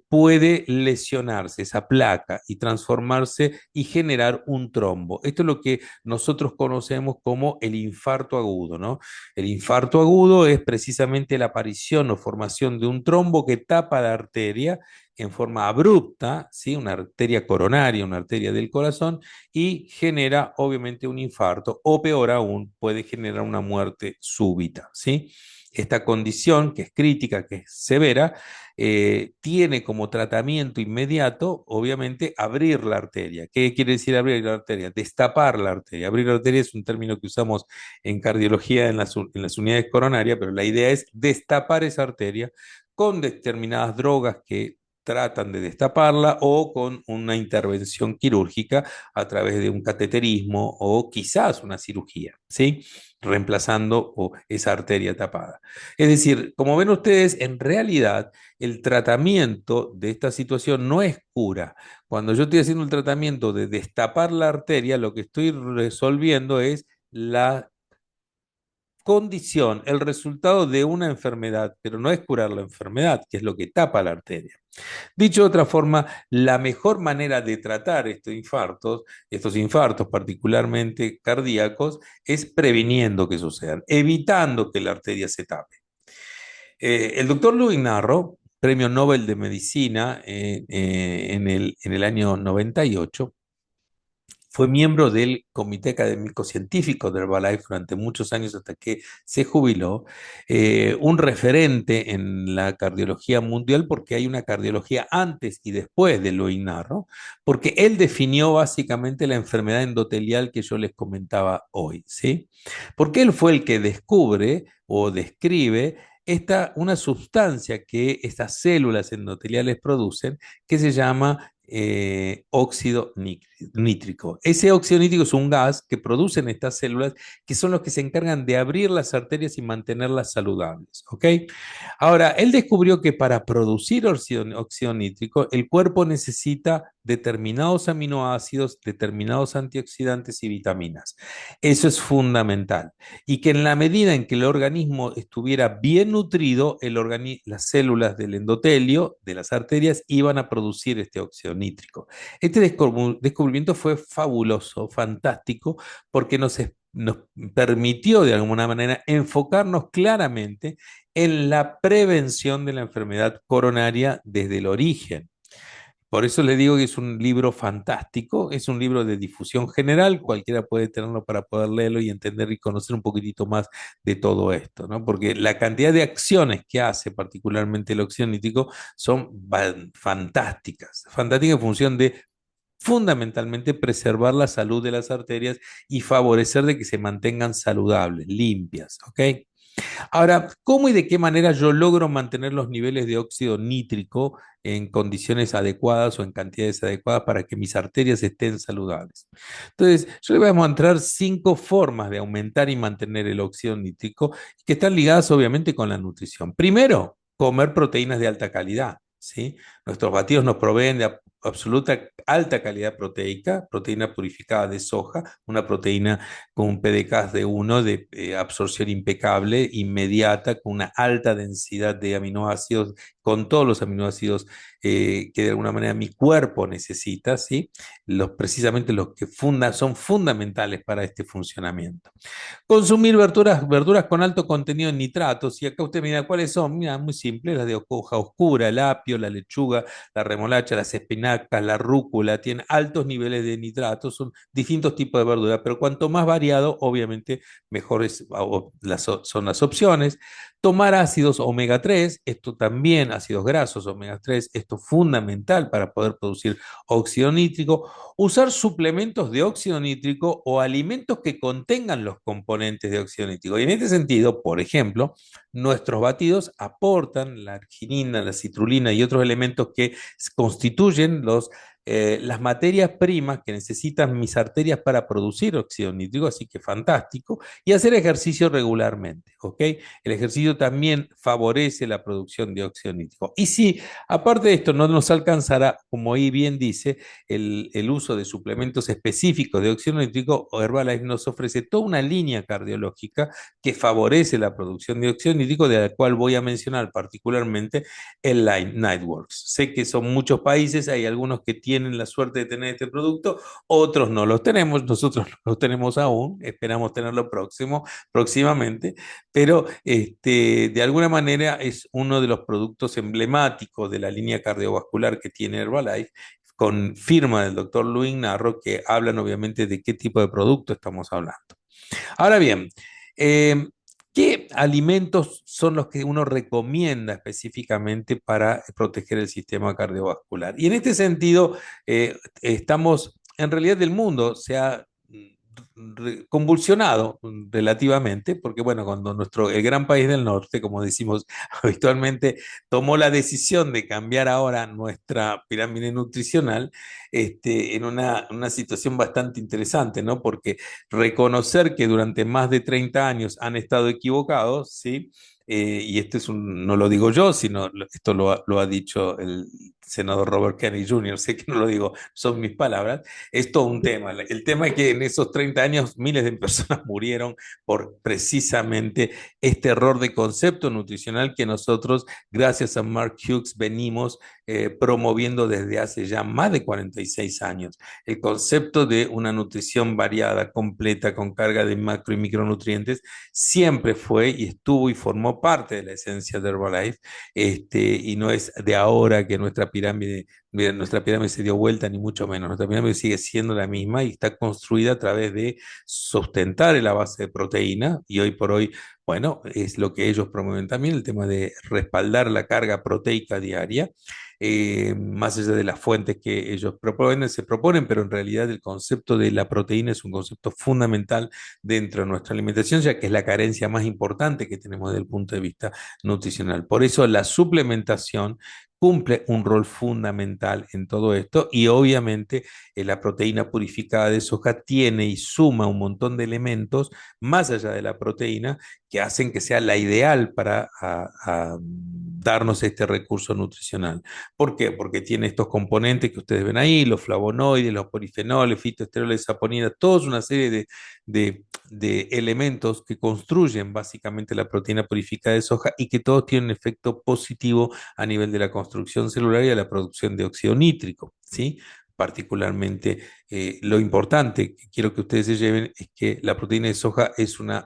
Puede lesionarse esa placa y transformarse y generar un trombo. Esto es lo que nosotros conocemos como el infarto agudo, ¿no? El infarto agudo es precisamente la aparición o formación de un trombo que tapa la arteria en forma abrupta, ¿sí? Una arteria coronaria, una arteria del corazón, y genera obviamente un infarto o peor aún, puede generar una muerte súbita, ¿sí? Esta condición, que es crítica, que es severa, tiene como tratamiento inmediato, obviamente, abrir la arteria. ¿Qué quiere decir abrir la arteria? Destapar la arteria. Abrir la arteria es un término que usamos en cardiología en las unidades coronarias, pero la idea es destapar esa arteria con determinadas drogas que tratan de destaparla o con una intervención quirúrgica a través de un cateterismo o quizás una cirugía, ¿sí? Reemplazando esa arteria tapada. Es decir, como ven ustedes, en realidad el tratamiento de esta situación no es cura. Cuando yo estoy haciendo el tratamiento de destapar la arteria, lo que estoy resolviendo es la condición, el resultado de una enfermedad, pero no es curar la enfermedad, que es lo que tapa la arteria. Dicho de otra forma, la mejor manera de tratar estos infartos particularmente cardíacos, es previniendo que sucedan, evitando que la arteria se tape. El doctor Louis Narro, premio Nobel de Medicina en el año 98, fue miembro del Comité Académico Científico de Herbalife durante muchos años hasta que se jubiló, un referente en la cardiología mundial porque hay una cardiología antes y después de Louis Narro, porque él definió básicamente la enfermedad endotelial que yo les comentaba hoy, ¿sí? Porque él fue el que descubre o describe una sustancia que estas células endoteliales producen que se llama óxido nítrico. Ese óxido nítrico es un gas que producen estas células que son los que se encargan de abrir las arterias y mantenerlas saludables. ¿Ok? Ahora, él descubrió que para producir óxido nítrico, el cuerpo necesita determinados aminoácidos, determinados antioxidantes y vitaminas. Eso es fundamental. Y que en la medida en que el organismo estuviera bien nutrido, las células del endotelio, de las arterias, iban a producir este óxido nítrico. Este descubrimiento fue fabuloso, fantástico, porque nos permitió de alguna manera enfocarnos claramente en la prevención de la enfermedad coronaria desde el origen. Por eso le digo que es un libro fantástico, es un libro de difusión general, cualquiera puede tenerlo para poder leerlo y entender y conocer un poquitito más de todo esto, ¿no? Porque la cantidad de acciones que hace particularmente el óxido nítrico son fantásticas, fantásticas en función de fundamentalmente preservar la salud de las arterias y favorecer de que se mantengan saludables, limpias, ¿ok? Ahora, ¿cómo y de qué manera yo logro mantener los niveles de óxido nítrico en condiciones adecuadas o en cantidades adecuadas para que mis arterias estén saludables? Entonces, yo le voy a mostrar 5 formas de aumentar y mantener el óxido nítrico que están ligadas obviamente con la nutrición. Primero, comer proteínas de alta calidad. ¿sí? Nuestros batidos nos proveen de absoluta alta calidad proteica, proteína purificada de soja, una proteína con un PDK de 1 de absorción impecable, inmediata, con una alta densidad de aminoácidos, con todos los aminoácidos que de alguna manera mi cuerpo necesita, ¿sí? Precisamente los que son fundamentales para este funcionamiento. Consumir verduras con alto contenido en nitratos. Y acá usted mira cuáles son. Mira, muy simple, las de hoja oscura, el apio, la lechuga, la remolacha, las espinacas, la rúcula. Tienen altos niveles de nitratos. Son distintos tipos de verduras, pero cuanto más variado, obviamente, mejores son las opciones. Tomar ácidos omega 3, esto también, ácidos grasos omega 3, esto es fundamental para poder producir óxido nítrico. Usar suplementos de óxido nítrico o alimentos que contengan los componentes de óxido nítrico. Y en este sentido, por ejemplo, nuestros batidos aportan la arginina, la citrulina y otros elementos que constituyen las materias primas que necesitan mis arterias para producir óxido nítrico, así que fantástico, y hacer ejercicio regularmente, ¿ok? El ejercicio también favorece la producción de óxido nítrico. Y si, aparte de esto, no nos alcanzará, como ahí bien dice, el uso de suplementos específicos de óxido nítrico, Herbalife nos ofrece toda una línea cardiológica que favorece la producción de óxido nítrico, de la cual voy a mencionar particularmente el Nightworks. Sé que son muchos países, hay algunos que tienen la suerte de tener este producto, otros no los tenemos, nosotros no los tenemos aún, esperamos tenerlo próximamente, pero de alguna manera es uno de los productos emblemáticos de la línea cardiovascular que tiene Herbalife, con firma del doctor Luis Narro, que hablan obviamente de qué tipo de producto estamos hablando. Ahora bien, eh, ¿qué alimentos son los que uno recomienda específicamente para proteger el sistema cardiovascular? Y en este sentido, estamos, en realidad el mundo se ha convulsionado relativamente, porque bueno, cuando el gran país del norte, como decimos habitualmente, tomó la decisión de cambiar ahora nuestra pirámide nutricional, en una situación bastante interesante, ¿no? Porque reconocer que durante más de 30 años han estado equivocados, ¿sí? Y no lo digo yo, sino esto lo ha dicho el senador Robert Kennedy Jr., sé que no lo digo, son mis palabras, es todo un tema. El tema es que en esos 30 años miles de personas murieron por precisamente este error de concepto nutricional que nosotros, gracias a Mark Hughes, venimos promoviendo desde hace ya más de 46 años. El concepto de una nutrición variada, completa, con carga de macro y micronutrientes, siempre fue y estuvo y formó parte de la esencia de Herbalife, y no es de ahora que nuestra pirámide se dio vuelta, ni mucho menos. Nuestra pirámide sigue siendo la misma y está construida a través de sustentar la base de proteína, y hoy por hoy, bueno, es lo que ellos promueven también, el tema de respaldar la carga proteica diaria, más allá de las fuentes que ellos se proponen, pero en realidad el concepto de la proteína es un concepto fundamental dentro de nuestra alimentación, ya que es la carencia más importante que tenemos desde el punto de vista nutricional. Por eso la suplementación cumple un rol fundamental en todo esto, y obviamente la proteína purificada de soja tiene y suma un montón de elementos más allá de la proteína que hacen que sea la ideal para darnos este recurso nutricional. ¿Por qué? Porque tiene estos componentes que ustedes ven ahí, los flavonoides, los polifenoles, fitoesteroles, saponinas, toda una serie de elementos que construyen básicamente la proteína purificada de soja, y que todos tienen un efecto positivo a nivel de la construcción celular y de la producción de óxido nítrico, ¿sí? Particularmente, lo importante que quiero que ustedes se lleven es que la proteína de soja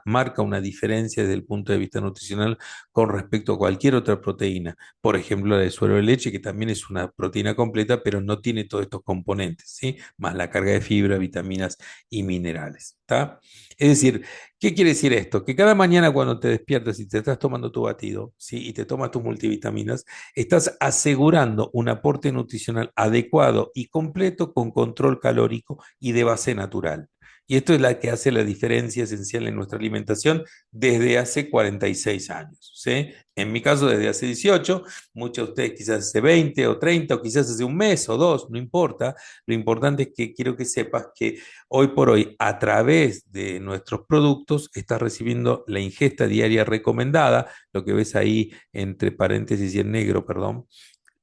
marca una diferencia desde el punto de vista nutricional con respecto a cualquier otra proteína. Por ejemplo, la de suero de leche, que también es una proteína completa, pero no tiene todos estos componentes, ¿sí? Más la carga de fibra, vitaminas y minerales, ¿está? Es decir, ¿qué quiere decir esto? Que cada mañana cuando te despiertas y te estás tomando tu batido, ¿sí? Y te tomas tus multivitaminas, estás asegurando un aporte nutricional adecuado y completo, con control calórico y de base natural. Y esto es la que hace la diferencia esencial en nuestra alimentación desde hace 46 años, ¿sí? En mi caso, desde hace 18, muchos de ustedes quizás hace 20 o 30 o quizás hace un mes o dos, no importa. Lo importante es que quiero que sepas que hoy por hoy, a través de nuestros productos, estás recibiendo la ingesta diaria recomendada, lo que ves ahí entre paréntesis y en negro, perdón,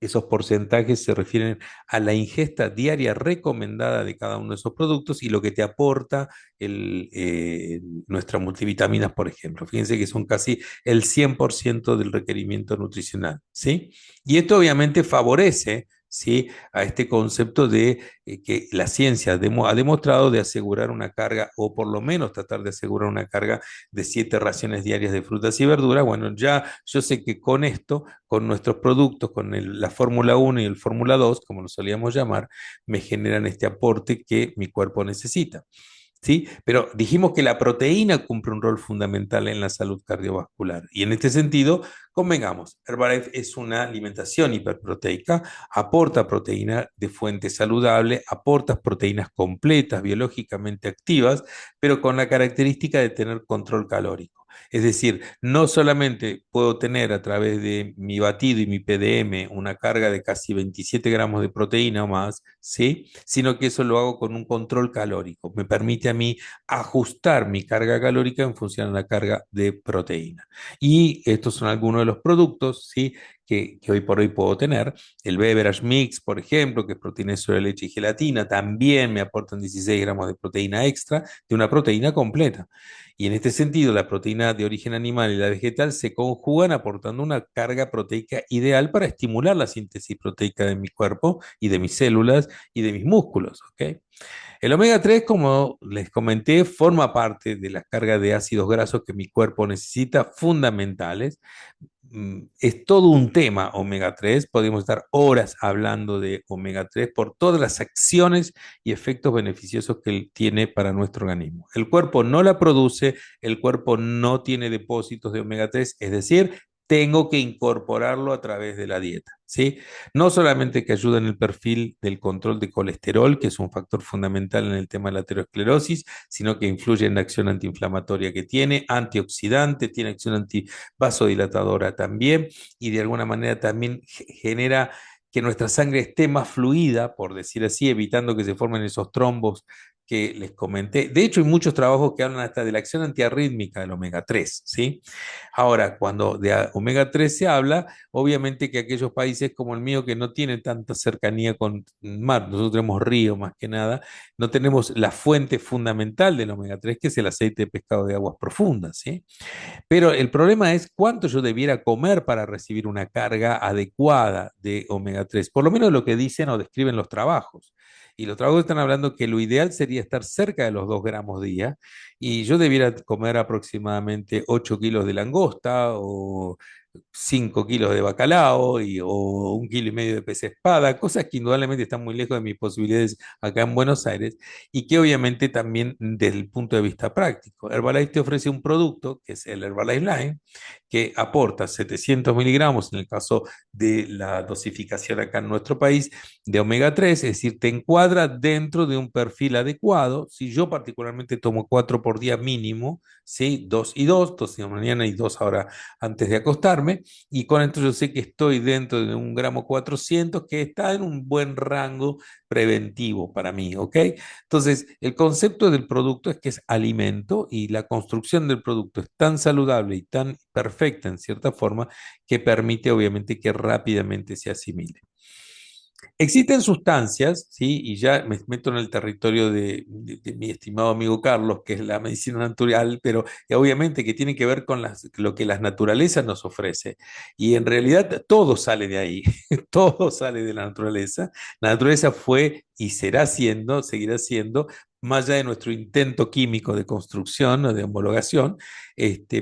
Esos porcentajes se refieren a la ingesta diaria recomendada de cada uno de esos productos y lo que te aporta nuestras multivitaminas, por ejemplo. Fíjense que son casi el 100% del requerimiento nutricional, ¿sí? Y esto obviamente favorece, ¿sí?, a este concepto de que la ciencia ha demostrado de asegurar una carga, o por lo menos tratar de asegurar una carga de 7 raciones diarias de frutas y verduras. Bueno, ya yo sé que con esto, con nuestros productos, con la Fórmula 1 y el Fórmula 2, como lo solíamos llamar, me generan este aporte que mi cuerpo necesita. ¿Sí? Pero dijimos que la proteína cumple un rol fundamental en la salud cardiovascular. Y en este sentido, convengamos, Herbalife es una alimentación hiperproteica, aporta proteína de fuente saludable, aporta proteínas completas, biológicamente activas, pero con la característica de tener control calórico. Es decir, no solamente puedo tener a través de mi batido y mi PDM una carga de casi 27 gramos de proteína o más, ¿sí?, sino que eso lo hago con un control calórico. Me permite a mí ajustar mi carga calórica en función a la carga de proteína. Y estos son algunos de los productos, ¿sí?, que hoy por hoy puedo tener. El Beverage Mix, por ejemplo, que es proteína de soya, leche y gelatina, también me aportan 16 gramos de proteína extra, de una proteína completa. Y en este sentido, la proteína de origen animal y la vegetal se conjugan aportando una carga proteica ideal para estimular la síntesis proteica de mi cuerpo y de mis células y de mis músculos, ¿ok? El omega 3, como les comenté, forma parte de la carga de ácidos grasos que mi cuerpo necesita, fundamentales. Es todo un tema omega 3. Podemos estar horas hablando de omega 3 por todas las acciones y efectos beneficiosos que él tiene para nuestro organismo. El cuerpo no la produce, el cuerpo no tiene depósitos de omega 3, es decir, tengo que incorporarlo a través de la dieta, ¿sí? No solamente que ayuda en el perfil del control de colesterol, que es un factor fundamental en el tema de la aterosclerosis, sino que influye en la acción antiinflamatoria que tiene, antioxidante, tiene acción vasodilatadora también, y de alguna manera también genera que nuestra sangre esté más fluida, por decir así, evitando que se formen esos trombos que les comenté. De hecho, hay muchos trabajos que hablan hasta de la acción antiarrítmica del omega 3, ¿sí? Ahora, cuando de omega 3 se habla, obviamente que aquellos países como el mío que no tienen tanta cercanía con mar, nosotros tenemos río más que nada, no tenemos la fuente fundamental del omega 3, que es el aceite de pescado de aguas profundas, ¿sí? Pero el problema es cuánto yo debiera comer para recibir una carga adecuada de omega 3, por lo menos lo que dicen o describen los trabajos. Y los trabajos están hablando que lo ideal sería estar cerca de los 2 gramos día y yo debiera comer aproximadamente 8 kilos de langosta o 5 kilos de bacalao o 1,5 kilos de pez espada, cosas que indudablemente están muy lejos de mis posibilidades acá en Buenos Aires y que obviamente también desde el punto de vista práctico. Herbalife te ofrece un producto que es el Herbalife Line, que aporta 700 miligramos en el caso de la dosificación acá en nuestro país de omega 3, es decir, te encuadra dentro de un perfil adecuado. Si yo particularmente tomo 4 por día mínimo, ¿sí? 2 y 2, 2 de la mañana y 2 ahora antes de acostarme, y con esto yo sé que estoy dentro de 1,4 gramos, que está en un buen rango preventivo para mí, ¿ok? Entonces, el concepto del producto es que es alimento y la construcción del producto es tan saludable y tan perfecta en cierta forma que permite obviamente que rápidamente se asimile. Existen sustancias, ¿sí? Y ya me meto en el territorio de mi estimado amigo Carlos, que es la medicina natural, pero obviamente que tiene que ver con lo que las naturalezas nos ofrece. Y en realidad todo sale de ahí, todo sale de la naturaleza. La naturaleza fue y será siendo, seguirá siendo, más allá de nuestro intento químico de construcción o de homologación,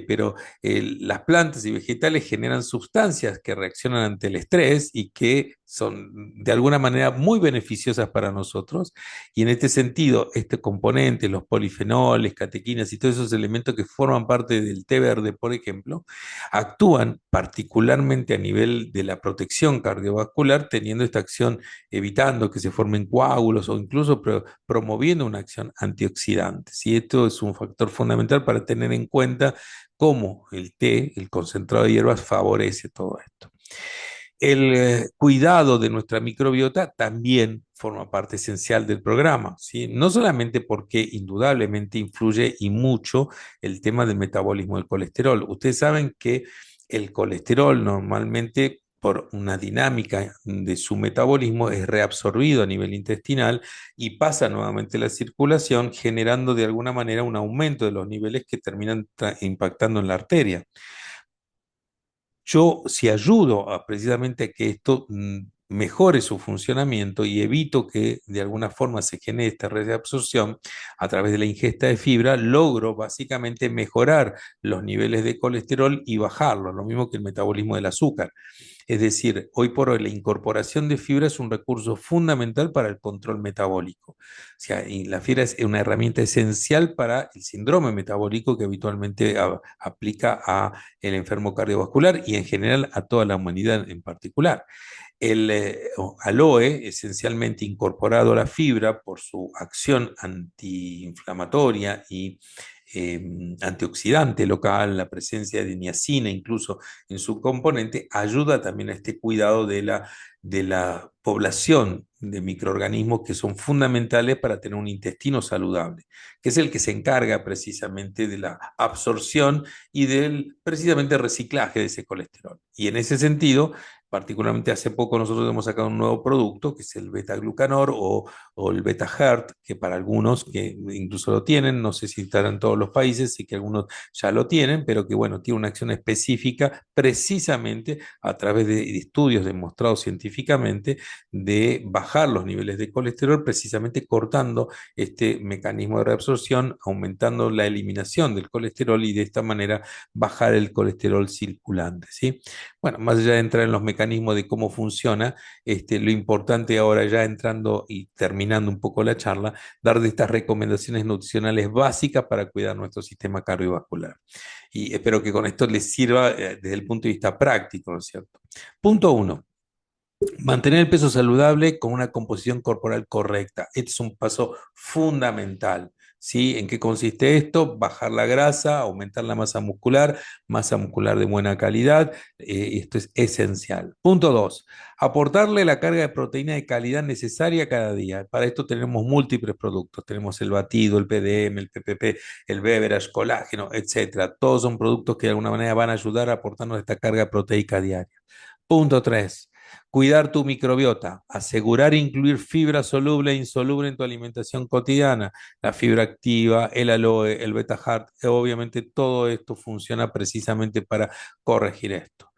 pero las plantas y vegetales generan sustancias que reaccionan ante el estrés y que son de alguna manera muy beneficiosas para nosotros. Y en este sentido, este componente, los polifenoles, catequinas y todos esos elementos que forman parte del té verde, por ejemplo, actúan particularmente a nivel de la protección cardiovascular, teniendo esta acción, evitando que se formen coágulos o incluso promoviendo una acción antioxidante. ¿Sí? Esto es un factor fundamental para tener en cuenta cómo el té, el concentrado de hierbas, favorece todo esto. El cuidado de nuestra microbiota también forma parte esencial del programa, ¿sí? No solamente porque indudablemente influye y mucho el tema del metabolismo del colesterol. Ustedes saben que el colesterol normalmente por una dinámica de su metabolismo, es reabsorbido a nivel intestinal y pasa nuevamente a la circulación, generando de alguna manera un aumento de los niveles que terminan impactando en la arteria. Yo, si ayudo precisamente a que esto mejore su funcionamiento y evito que de alguna forma se genere esta reabsorción a través de la ingesta de fibra, logro básicamente mejorar los niveles de colesterol y bajarlos, lo mismo que el metabolismo del azúcar. Es decir, hoy por hoy la incorporación de fibra es un recurso fundamental para el control metabólico. O sea, y la fibra es una herramienta esencial para el síndrome metabólico que habitualmente aplica a el enfermo cardiovascular y en general a toda la humanidad en particular. El aloe, esencialmente incorporado a la fibra por su acción antiinflamatoria y antioxidante local, la presencia de niacina incluso en su componente, ayuda también a este cuidado de la población de microorganismos que son fundamentales para tener un intestino saludable, que es el que se encarga precisamente de la absorción y del precisamente reciclaje de ese colesterol. Y en ese sentido, particularmente hace poco nosotros hemos sacado un nuevo producto que es el beta-glucanor o el beta-hert, que para algunos que incluso lo tienen, no sé si estará en todos los países, sí que algunos ya lo tienen, pero que bueno, tiene una acción específica precisamente a través de estudios demostrados científicamente de bajar los niveles de colesterol, precisamente cortando este mecanismo de reabsorción, aumentando la eliminación del colesterol y de esta manera bajar el colesterol circulante, ¿sí? Bueno, más allá de entrar en los mecanismos de cómo funciona, lo importante ahora ya entrando y terminando un poco la charla, dar de estas recomendaciones nutricionales básicas para cuidar nuestro sistema cardiovascular. Y espero que con esto les sirva desde el punto de vista práctico, ¿no es cierto? Punto uno. Mantener el peso saludable con una composición corporal correcta. Este es un paso fundamental. ¿Sí? ¿En qué consiste esto? Bajar la grasa, aumentar la masa muscular de buena calidad. Esto es esencial. Punto 2. Aportarle la carga de proteína de calidad necesaria cada día. Para esto tenemos múltiples productos. Tenemos el batido, el PDM, el PPP, el beverage, colágeno, etcétera. Todos son productos que de alguna manera van a ayudar a aportarnos esta carga proteica diaria. Punto 3. Cuidar tu microbiota, asegurar incluir fibra soluble e insoluble en tu alimentación cotidiana, la fibra activa, el aloe, el beta-hart, obviamente todo esto funciona precisamente para corregir esto.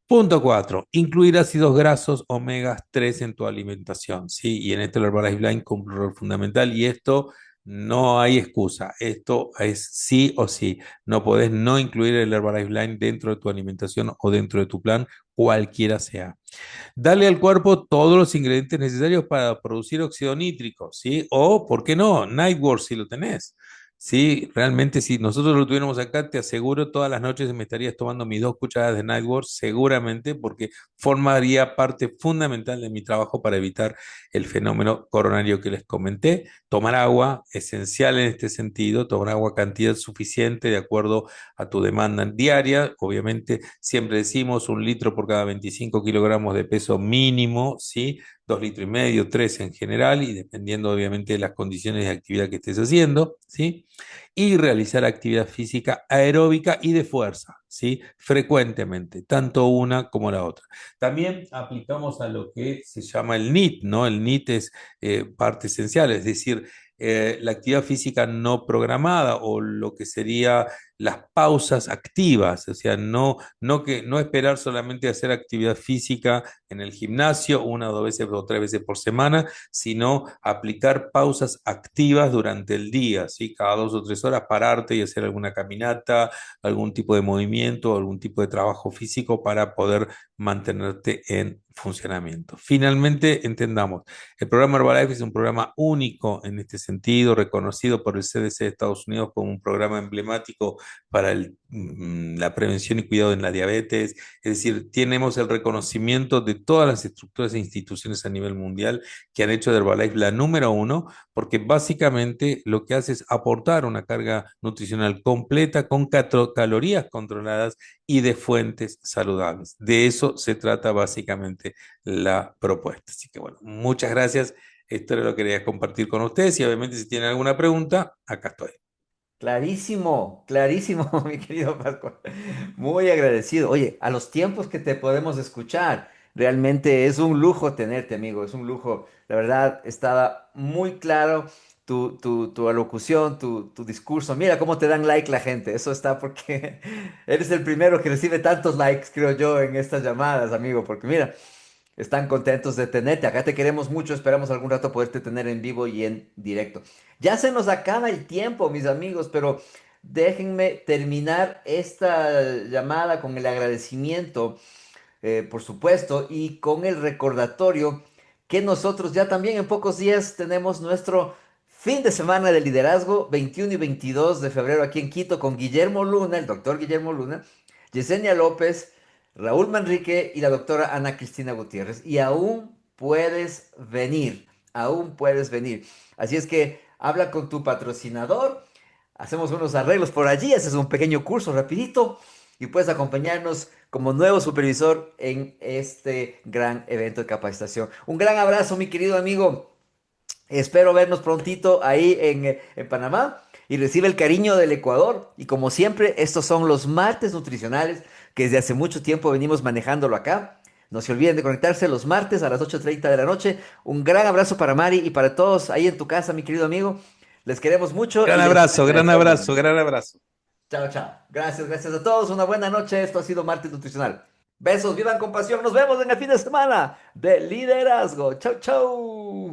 Punto 4. Incluir ácidos grasos omega 3 en tu alimentación, ¿sí? Y en esto el Herbalife Blind cumple un rol fundamental y esto no hay excusa, esto es sí o sí. No podés no incluir el Herbalife Blind dentro de tu alimentación o dentro de tu plan, cualquiera sea. Darle al cuerpo todos los ingredientes necesarios para producir óxido nítrico, ¿sí? O, ¿por qué no? Nightworks si lo tenés. Sí, realmente si nosotros lo tuviéramos acá, te aseguro todas las noches me estarías tomando mis 2 cucharadas de Nightworks, seguramente, porque formaría parte fundamental de mi trabajo para evitar el fenómeno coronario que les comenté. Tomar agua, esencial en este sentido, tomar agua cantidad suficiente de acuerdo a tu demanda diaria. Obviamente, siempre decimos 1 litro por cada 25 kilogramos de peso mínimo, ¿sí? 2,5 litros, 3 en general, y dependiendo obviamente de las condiciones de actividad que estés haciendo, ¿sí? Y realizar actividad física aeróbica y de fuerza, ¿sí? Frecuentemente, tanto una como la otra. También aplicamos a lo que se llama el NEAT, ¿no? El NEAT es parte esencial, es decir, la actividad física no programada o lo que sería las pausas activas, o sea, no esperar solamente hacer actividad física en el gimnasio 1 o 2 veces o 3 veces por semana, sino aplicar pausas activas durante el día, ¿sí? Cada 2 o 3 horas pararte y hacer alguna caminata, algún tipo de movimiento, algún tipo de trabajo físico para poder mantenerte en funcionamiento. Finalmente, entendamos, el programa Herbalife es un programa único en este sentido, reconocido por el CDC de Estados Unidos como un programa emblemático para la prevención y cuidado en la diabetes. Es decir, tenemos el reconocimiento de todas las estructuras e instituciones a nivel mundial que han hecho de Herbalife la número uno, porque básicamente lo que hace es aportar una carga nutricional completa con calorías controladas y de fuentes saludables. De eso se trata básicamente la propuesta. Así que bueno, muchas gracias. Esto era lo que quería compartir con ustedes y obviamente si tienen alguna pregunta, acá estoy. Clarísimo, clarísimo, mi querido Pascual. Muy agradecido. Oye, a los tiempos que te podemos escuchar. Realmente es un lujo tenerte, amigo, es un lujo. La verdad, estaba muy claro tu alocución, tu discurso. Mira cómo te dan like la gente. Eso está porque eres el primero que recibe tantos likes, creo yo, en estas llamadas, amigo. Porque mira, están contentos de tenerte. Acá te queremos mucho. Esperamos algún rato poderte tener en vivo y en directo. Ya se nos acaba el tiempo, mis amigos, pero déjenme terminar esta llamada con el agradecimiento, por supuesto, y con el recordatorio que nosotros ya también en pocos días tenemos nuestro fin de semana de liderazgo, 21 y 22 de febrero aquí en Quito, con Guillermo Luna, el doctor Guillermo Luna, Yesenia López, Raúl Manrique y la doctora Ana Cristina Gutiérrez. Y aún puedes venir, aún puedes venir. Así es que habla con tu patrocinador, hacemos unos arreglos por allí, haces un pequeño curso rapidito y puedes acompañarnos como nuevo supervisor en este gran evento de capacitación. Un gran abrazo, mi querido amigo. Espero vernos prontito ahí en Panamá y recibe el cariño del Ecuador. Y como siempre, estos son los martes nutricionales que desde hace mucho tiempo venimos manejándolo acá. No se olviden de conectarse los martes a las 8:30 de la noche. Un gran abrazo para Mari y para todos ahí en tu casa, mi querido amigo. Les queremos mucho y Gran bendiciones abrazo, a gran todos, abrazo, amigos. gran abrazo. Chao, chao. Gracias, gracias a todos. Una buena noche. Esto ha sido Martes Nutricional. Besos, vivan con pasión. Nos vemos en el fin de semana de liderazgo. Chau, chau.